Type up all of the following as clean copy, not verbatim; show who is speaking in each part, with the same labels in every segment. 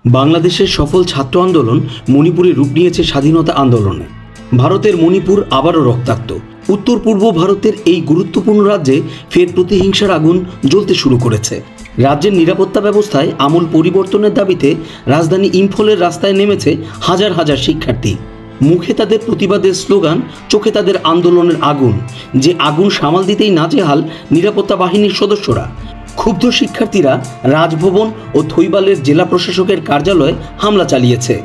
Speaker 1: বাংলাদেশের সফল ছাত্র আন্দোলন মণিপুরে রূপ নিয়েছে স্বাধীনতা আন্দোলনে। ভারতের মণিপুর আবারও রক্তাক্ত। উত্তর পূর্ব ভারতের এই গুরুত্বপূর্ণ রাজ্যে ফের প্রতিহিংসার আগুন জ্বলতে শুরু করেছে। রাজ্যের নিরাপত্তা ব্যবস্থায় আমূল পরিবর্তনের দাবিতে রাজধানী ইম্ফলের রাস্তায় নেমেছে হাজার হাজার শিক্ষার্থী। মুখে তাদের প্রতিবাদের স্লোগান, চোখে তাদের আন্দোলনের আগুন, যে আগুন সামাল দিতেই নাজেহাল নিরাপত্তা বাহিনীর সদস্যরা। ক্ষুব্ধ শিক্ষার্থীরা রাজভবন ও থৈবালের জেলা প্রশাসকের কার্যালয়ে হামলা চালিয়েছে।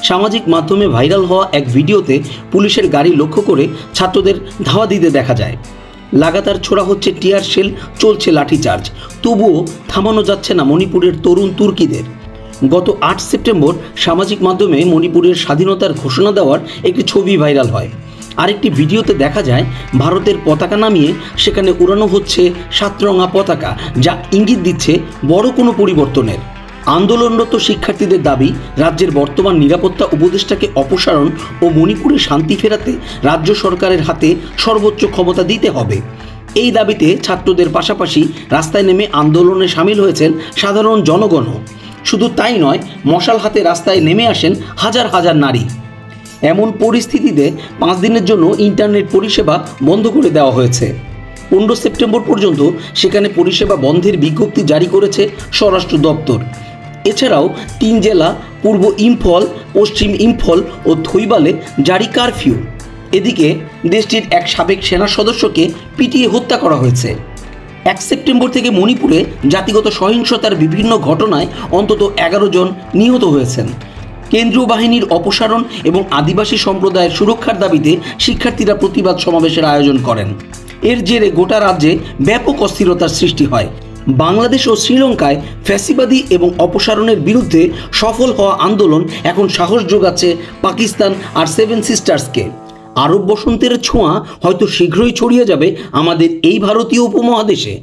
Speaker 1: সামাজিক মাধ্যমে ভাইরাল হওয়া এক ভিডিওতে পুলিশের গাড়ি লক্ষ্য করে ছাত্রদের ধাওয়া দিতে দেখা যায়। লাগাতার ছোড়া হচ্ছে টিয়ার শেল, চলছে লাঠিচার্জ, তবুও থামানো যাচ্ছে না মণিপুরের তরুণ তুর্কিদের। গত ৮ সেপ্টেম্বর সামাজিক মাধ্যমে মণিপুরের স্বাধীনতার ঘোষণা দেওয়ার একটি ছবি ভাইরাল হয়। আরেকটি ভিডিওতে দেখা যায় ভারতের পতাকা নামিয়ে সেখানে উড়ানো হচ্ছে ৭ রঙা পতাকা, যা ইঙ্গিত দিচ্ছে বড় কোনো পরিবর্তনের। আন্দোলনরত শিক্ষার্থীদের দাবি, রাজ্যের বর্তমান নিরাপত্তা উপদেষ্টাকে অপসারণ ও মণিপুরে শান্তি ফেরাতে রাজ্য সরকারের হাতে সর্বোচ্চ ক্ষমতা দিতে হবে। এই দাবিতে ছাত্রদের পাশাপাশি রাস্তায় নেমে আন্দোলনে সামিল হয়েছেন সাধারণ জনগণও। শুধু তাই নয়, মশাল হাতে রাস্তায় নেমে আসেন হাজার হাজার নারী। এমন পরিস্থিতিতে 5 দিনের জন্য ইন্টারনেট পরিষেবা বন্ধ করে দেওয়া হয়েছে। 15 সেপ্টেম্বর পর্যন্ত সেখানে পরিষেবা বন্ধের বিজ্ঞপ্তি জারি করেছে স্বরাষ্ট্র দপ্তর। এছাড়াও 3 জেলা পূর্ব ইম্ফল, পশ্চিম ইম্ফল ও থৈবালে জারি কারফিউ। এদিকে দেশটির এক সাবেক সেনা সদস্যকে পিটিয়ে হত্যা করা হয়েছে। 1 সেপ্টেম্বর থেকে মণিপুরে জাতিগত সহিংসতার বিভিন্ন ঘটনায় অন্তত 11 জন নিহত হয়েছেন। কেন্দ্রীয় বাহিনীর অপসারণ এবং আদিবাসী সম্প্রদায়ের সুরক্ষার দাবিতে শিক্ষার্থীরা প্রতিবাদ সমাবেশের আয়োজন করেন। এর জেরে গোটা রাজ্যে ব্যাপক অস্থিরতার সৃষ্টি হয়। বাংলাদেশ ও শ্রীলঙ্কায় ফ্যাসিবাদী এবং অপসারণের বিরুদ্ধে সফল হওয়া আন্দোলন এখন সাহস যোগাচ্ছে পাকিস্তান আর 7 সিস্টার্সকে। আরব বসন্তের ছোঁয়া হয়তো শীঘ্রই ছড়িয়ে যাবে আমাদের এই ভারতীয় উপমহাদেশে।